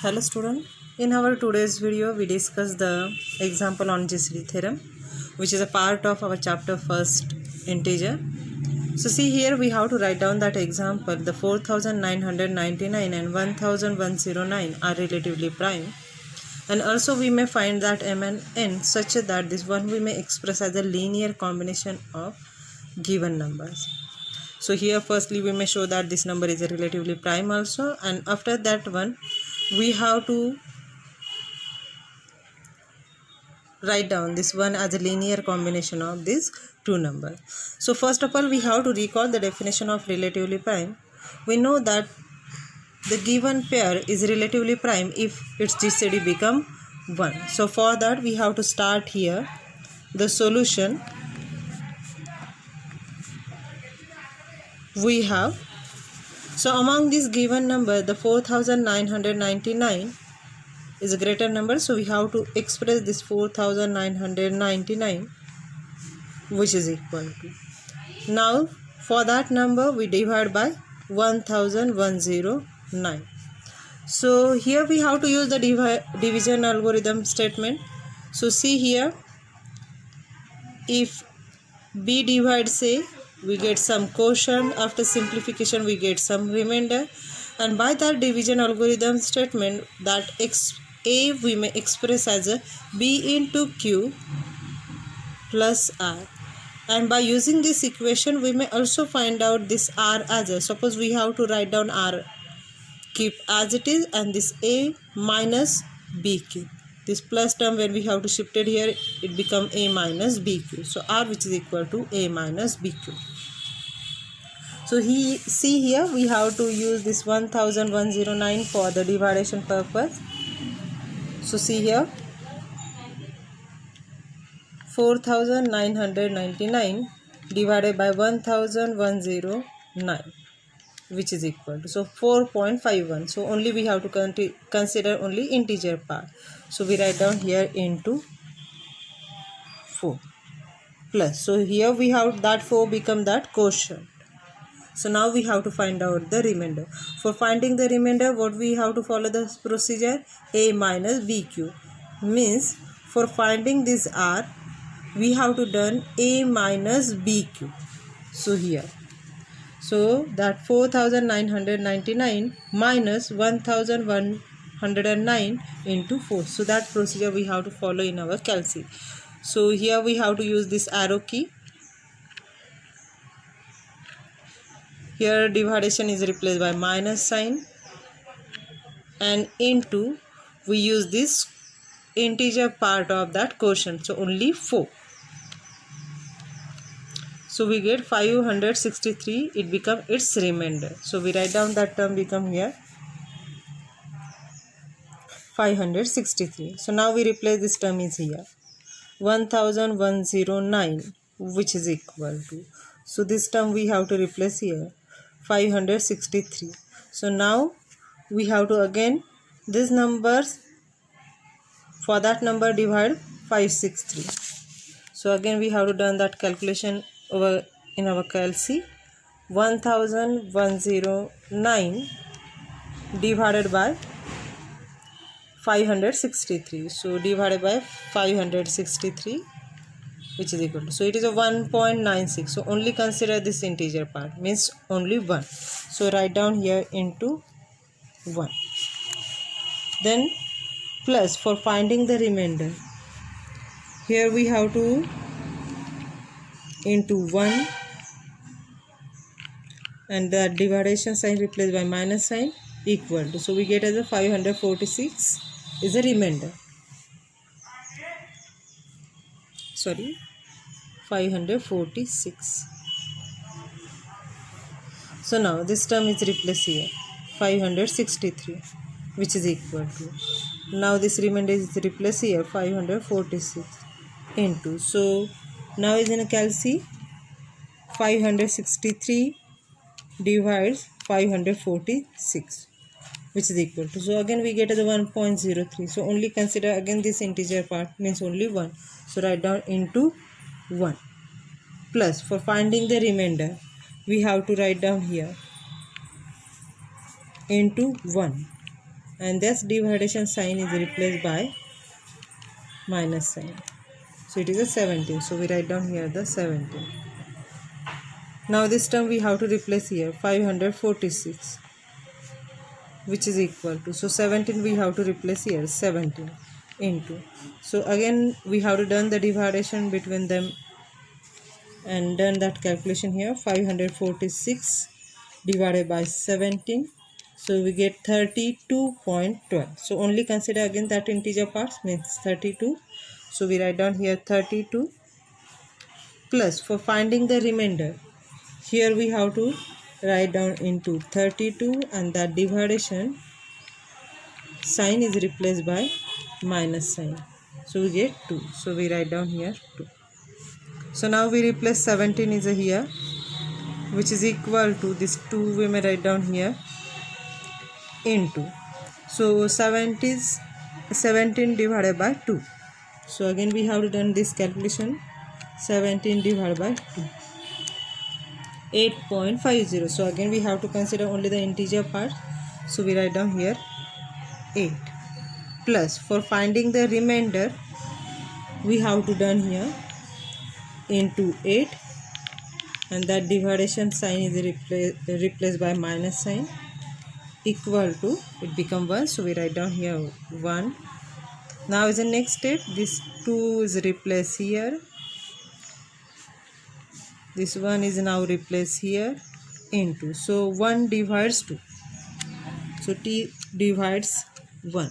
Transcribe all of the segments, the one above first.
Hello student, in our today's video we discuss the example on GCD theorem, which is a part of our chapter first integer. So see here we have to write down that example. The 4999 and 1109 are relatively prime, and also we may find that m and n such that this one we may express as a linear combination of given numbers. So here firstly we may show that this number is a relatively prime also, and after that one we have to write down this one as a linear combination of these two numbers. So first of all we have to recall the definition of relatively prime. We know that the given pair is relatively prime if its GCD become 1. So for that we have to start here the solution. We have, so among this given number the 4999 is a greater number, so we have to express this 4999 which is equal to, now for that number we divide by 1109. So here we have to use the division algorithm statement. So see here, if b divides a, we get some quotient, after simplification we get some remainder, and by that division algorithm statement that a we may express as a b into q plus r, and by using this equation we may also find out this r as a, suppose we have to write down r, keep as it is, and this a minus bq, this plus term when we have to shift it here it become a minus bq, so r which is equal to a minus bq. So see here we have to use this 1109 for the division purpose. So see here 4999 divided by 1109 which is equal to, so 4.51. So only we have to consider only integer part. So we write down here into 4 plus, so here we have that 4 become that quotient. So now we have to find out the remainder. For finding the remainder, what we have to follow the procedure? A minus bq, means for finding this r we have to done a minus bq. So here, so that 4999 minus 1109 into 4. So that procedure we have to follow in our calc. So here we have to use this arrow key. Here division is replaced by minus sign, and into we use this integer part of that quotient, so only 4. So we get 563, it become its remainder. So we write down that term become here 563. So now we replace this term is here 1109 which is equal to, so this term we have to replace here 563. So now we have to again these numbers, for that number divide 563. So again we have to done that calculation over in our calc. 1109 divided by 563, so divided by 563 which is equal to, so it is a 1.96. so only consider this integer part, means only 1. So write down here into 1. Then plus, for finding the remainder, here we have to into 1, and the division sign replaced by minus sign equal to, so we get as a 546 is a remainder. 546. So now this term is replaced here 563 which is equal to, now this remainder is replaced here 546 into, so now is in a calc 563 divides 546 which is equal to, so again we get as a 1.03. so only consider again this integer part, means only 1. So write down into 1 plus, for finding the remainder we have to write down here into 1 and this division sign is replaced by minus sign. So it is a 17. So we write down here the 17. Now this term we have to replace here, 546, which is equal to, so 17 we have to replace here, 17 into. So again we have to done the division between them and done that calculation here. 546 divided by 17, so we get 32.12. So only consider again that integer parts, means 32. So we write down here 32 plus, for finding the remainder, here we have to write down into 32 and that division sign is replaced by minus sign. So we get 2. So we write down here 2. So now we replace 17 is here, which is equal to this 2 we may write down here into. So 17 divided by 2. So again we have to done this calculation, 17 divided by 2. 8.50. So again we have to consider only the integer part. So we write down here 8 plus, for finding the remainder we have to done here into 8 and that division sign is replaced by minus sign, equal to, it become 1. So we write down here 1. Now is the next step, this 2 is replaced here, this 1 is now replaced here into. So 1 divides 2, so t divides 1,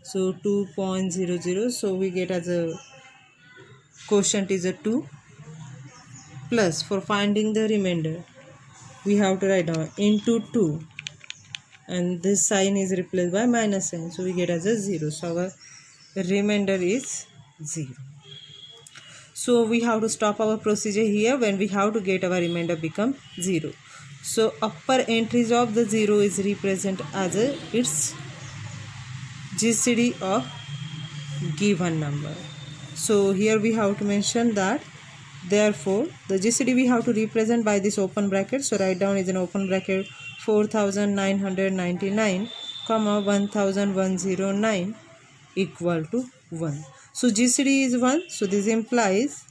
so 2.00. so we get as a quotient is a 2 plus, for finding the remainder we have to write down into 2 and this sign is replaced by minus sign, so we get as a 0. So our remainder is 0. So we have to stop our procedure here when we have to get our remainder become 0. So upper entries of the 0 is represent as its GCD of given number. So here we have to mention that, therefore the GCD we have to represent by this open bracket. So write down is an open bracket 4999 comma 1109 equal to 1. So GCD is 1. So this implies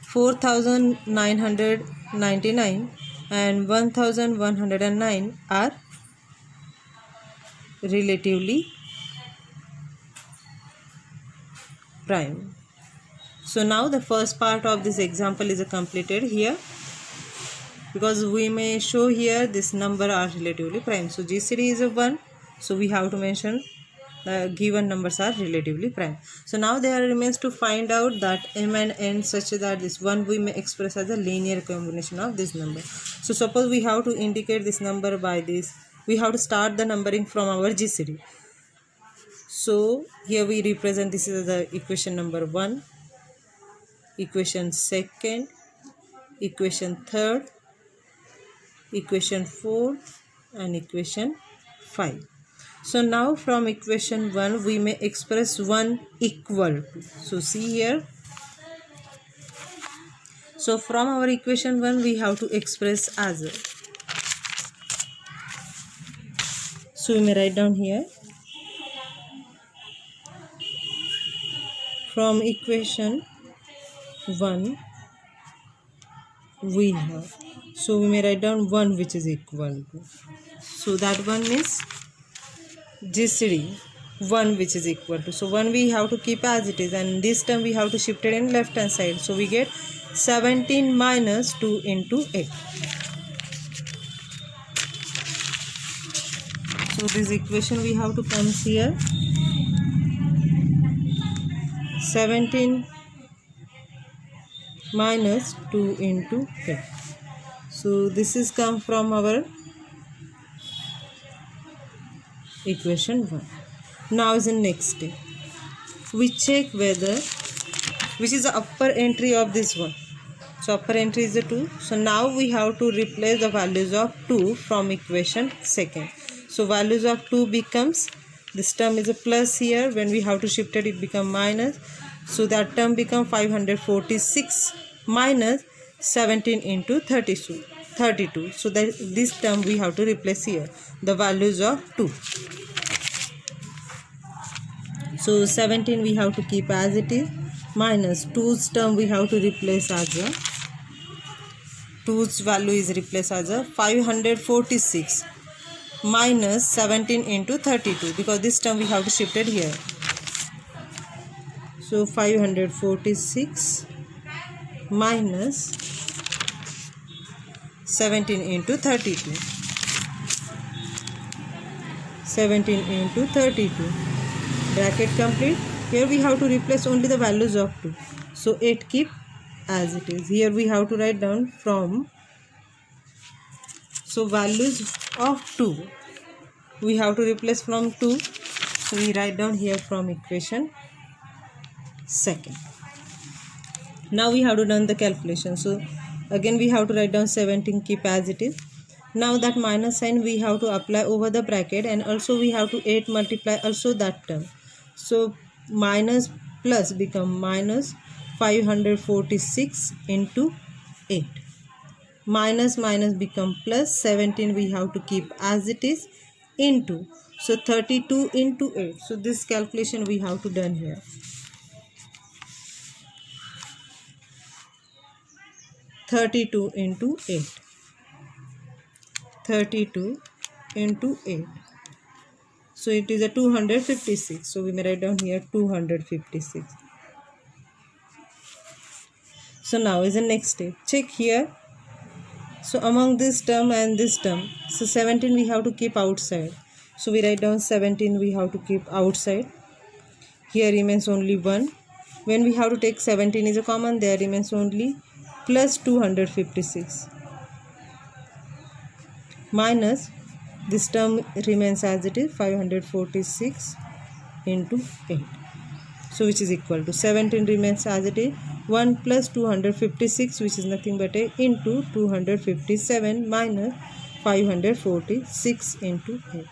4999 and 1109 are relatively prime. So now the first part of this example is completed here, because we may show here this number are relatively prime. So GCD is a 1. So we have to mention the given numbers are relatively prime. So now there remains to find out that m and n such that this 1 we may express as a linear combination of this number. So suppose we have to indicate this number by this, we have to start the numbering from our GCD. So here we represent this is the equation number 1, equation second, equation third, equation 4 and equation 5. So now from equation 1 we may express 1 equal to. So see here. So from our equation 1 we have to express as a. So we may write down here. From equation 1 we have. So we may write down 1 which is equal to. So that one is GCD 1 which is equal to. So 1 we have to keep as it is, and this term we have to shift it in left hand side. So we get 17 minus 2 into 8. So this equation we have to come here. 17 minus 2 into 8. So this is come from our equation 1. Now is the next step. We check whether which is the upper entry of this one. So upper entry is the 2. So now we have to replace the values of 2 from equation second. So values of 2 becomes, this term is a plus here, when we have to shift it become minus. So that term become 546 minus 17 into 32. 32. So that this term we have to replace here, the values of 2. So 17 we have to keep as it is, minus 2's term we have to replace as a 2's value is replaced as a 546 minus 17 into 32, because this term we have to shift it here. So 546 minus 17 into 32. 17 into 32. Bracket complete. Here we have to replace only the values of 2. So 8 keep as it is. Here we have to write down from. So values of 2. We have to replace from 2. So we write down here from equation 2nd. Now we have to done the calculation. So again we have to write down 17 keep as it is. Now that minus sign we have to apply over the bracket, and also we have to 8 multiply also that term. So minus plus become minus 546 into 8. Minus minus become plus 17 we have to keep as it is into. So 32 into 8. So this calculation we have to done here. 32 into 8. 32 into 8. So it is a 256. So we may write down here 256. So now is the next step. Check here. So among this term and this term, so 17 we have to keep outside. So we write down 17 we have to keep outside. Here remains only 1. When we have to take 17 is a common, there remains only plus 256. Minus this term remains as it is, 546 into 8. So which is equal to 17 remains as it is, 1 plus 256, which is nothing but a into 257 minus 546 into 8.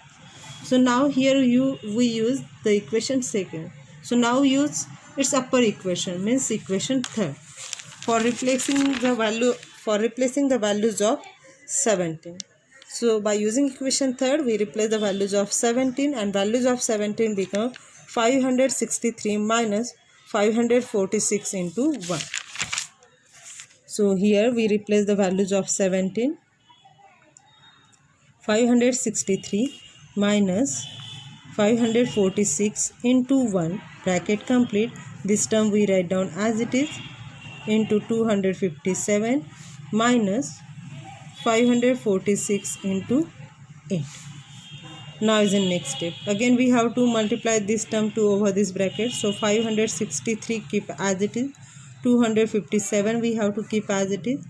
So now here we use the equation 2nd. So now use its upper equation, means equation 3rd, for replacing the values of 17. So by using equation 3rd, we replace the values of 17, and values of 17 become 563 minus 546 into 1. So here we replace the values of 17. 563 minus 546 into 1, bracket complete. This term we write down as it is, into 257 minus 546 into 8. Now is the next step. Again we have to multiply this term to over this bracket. So 563 keep as it is, 257 we have to keep as it is,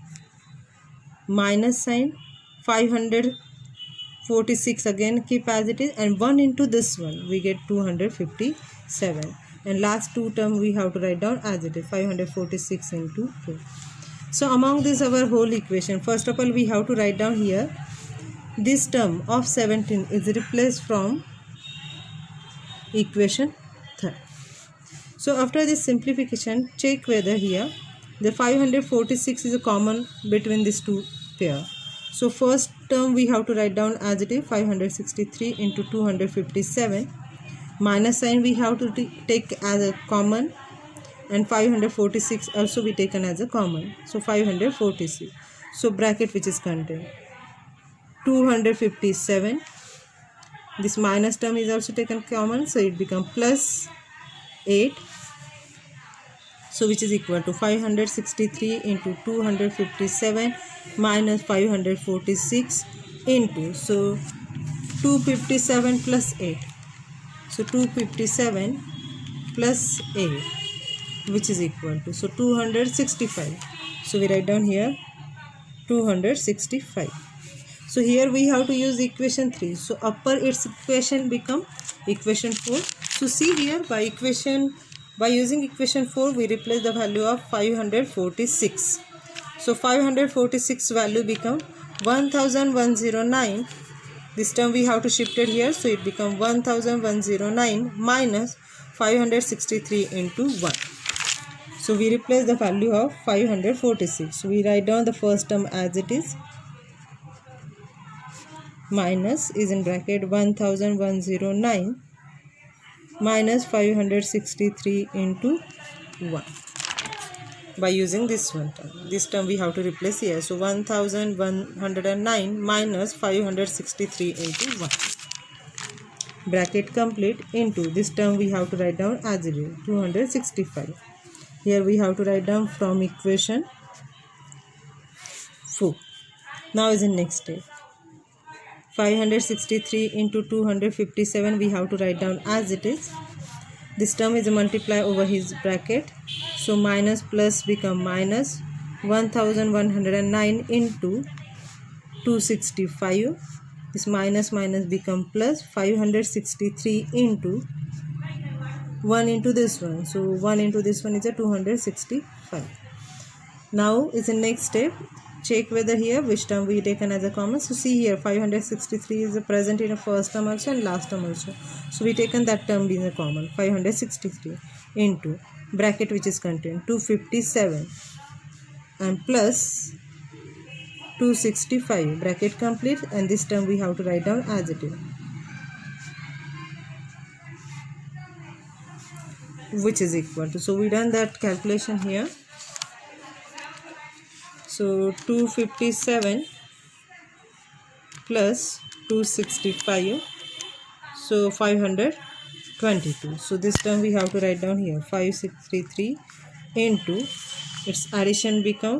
minus sign, 546 again keep as it is, and 1 into this one we get 257, and last two term we have to write down as it is, 546 into 2. So among this our whole equation, first of all we have to write down here this term of 17 is replaced from equation 3rd. So after this simplification, check whether here the 546 is a common between these two pair. So first term we have to write down as it is, 563 into 257, minus sign we have to take as a common, and 546 also be taken as a common. So 546. So bracket which is contained 257. This minus term is also taken common, so it becomes plus 8. So which is equal to 563 into 257 minus 546 into, so 257 plus 8. So 257 plus 8, which is equal to, so 265. So we write down here 265. So here we have to use equation 3. So upper its equation become equation 4. So see here by using equation 4 we replace the value of 546. So 546 value become 1109. This term we have to shift it here, so it become 1109 minus 563 into 1. So we replace the value of 546. So we write down the first term as it is, minus is in bracket 1109 minus 563 into 1 by using this one term. This term we have to replace here. So 1109 minus 563 into 1. Bracket complete into this term we have to write down as it is 265. Here we have to write down from equation 4. Now is in next step. 563 into 257 we have to write down as it is. This term is a multiply over his bracket. So minus plus become minus 1109 into 265. This minus become plus 563 into 1 into this one. So 1 into this one is a 265. Now is the next step. Check whether here which term we taken as a common. So see here 563 is present in the first term also and last term also. So we taken that term being a common 563 into bracket which is contained 257 and plus 265 bracket complete, and this term we have to write down as it is, which is equal to, so we done that calculation here. So 257 plus 265, so 522. So this term we have to write down here 563 into its addition become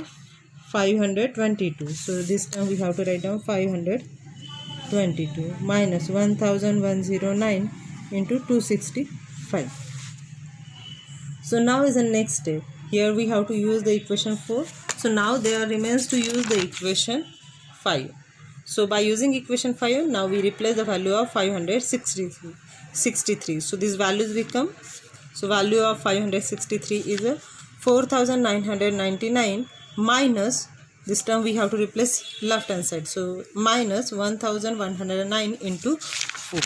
522. So this term we have to write down 522 minus 1109 into 265. So now is the next step. Here we have to use the equation 4. So now there remains to use the equation 5. So by using equation 5, now we replace the value of 563. So these values become, so value of 563 is a 4999 minus, this term we have to replace left hand side. So minus 1109 into 4.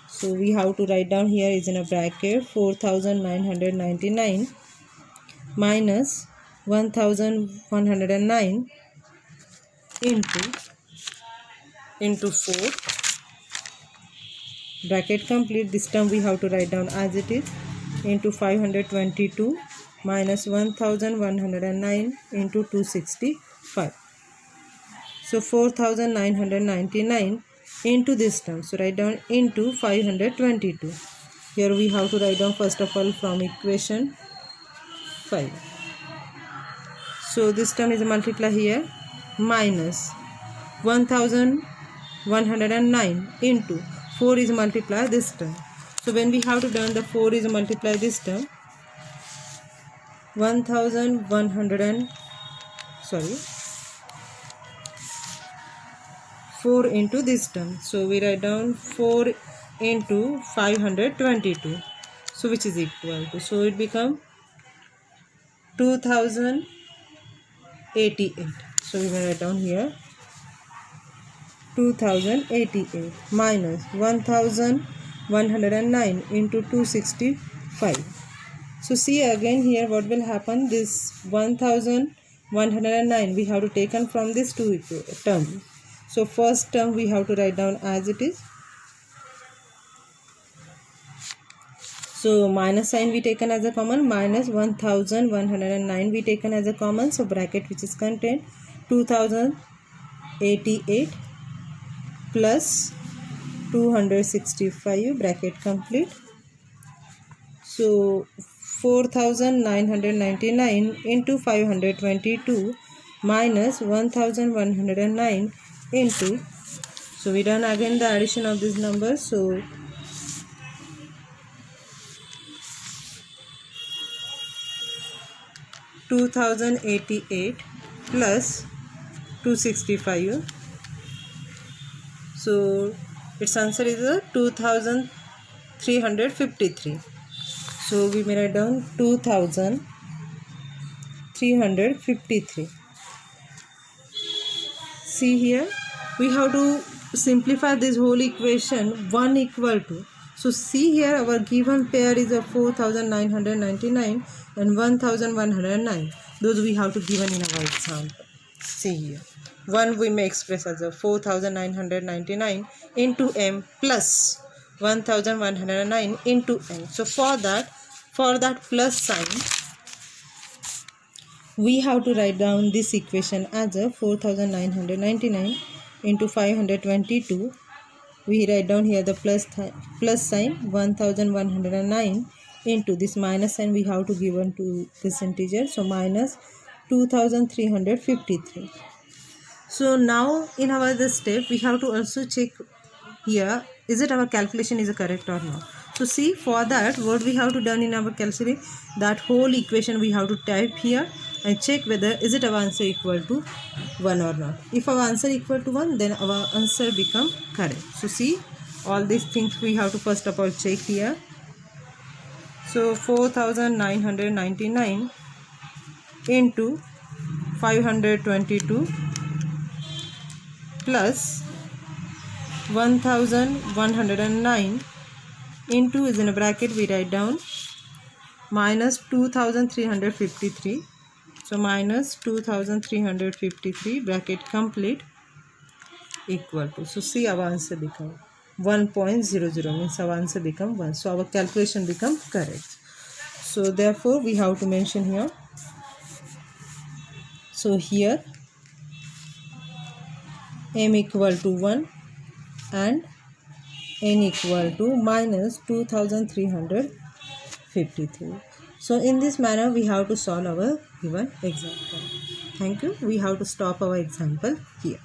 So we have to write down here is in a bracket 4999 minus 1109 into 4 bracket complete. This term we have to write down as it is into 522 minus 1109 into 265. So 4999 into this term. So write down into 522. Here we have to write down first of all from equation 5. So this term is a multiply here minus 1109 into 4 is multiply this term. So when we have to done the 4 is multiply this term, 4 into this term. So we write down 4 into 522. So which is equal to, so it become 2088. So we will write down here 2088 minus 1109 into 265. So see again here what will happen, this 1109 we have to taken from this two terms. So first term we have to write down as it is. So minus sign we taken as a common, minus 1109 we taken as a common. So bracket which is contained 2088 plus 265 bracket complete. So 4999 into 522 minus 1109 into, so we done again the addition of these numbers. So 2088 plus 265. So its answer is a 2353. So we may write down 2353. See here we have to simplify this whole equation 1 equal to. So see here our given pair is a 4999 and 1109. Those we have to given in our example. See here, 1 we may express as a 4999 into m plus 1109 into n. So for that plus sign, we have to write down this equation as a 4999 into 522. We write down here the plus sign, 1109 into this minus sign we have to give on to this integer, so minus 2353. So now in our this step we have to also check here, is it our calculation is correct or not. So see, for that what we have to done in our calculation, that whole equation we have to type here and check whether is it our answer equal to 1 or not. If our answer equal to 1, then our answer become correct. So see, all these things we have to first of all check here. So 4999 into 522 plus 1109 into, is in a bracket we write down, minus 2353. So minus 2353 bracket complete equal to, so see our answer become 1.00, means our answer become 1. So our calculation become correct. So therefore we have to mention here. So here m equal to 1 and n equal to minus 2353. So in this manner we have to solve our given example. Thank you. We have to stop our example here.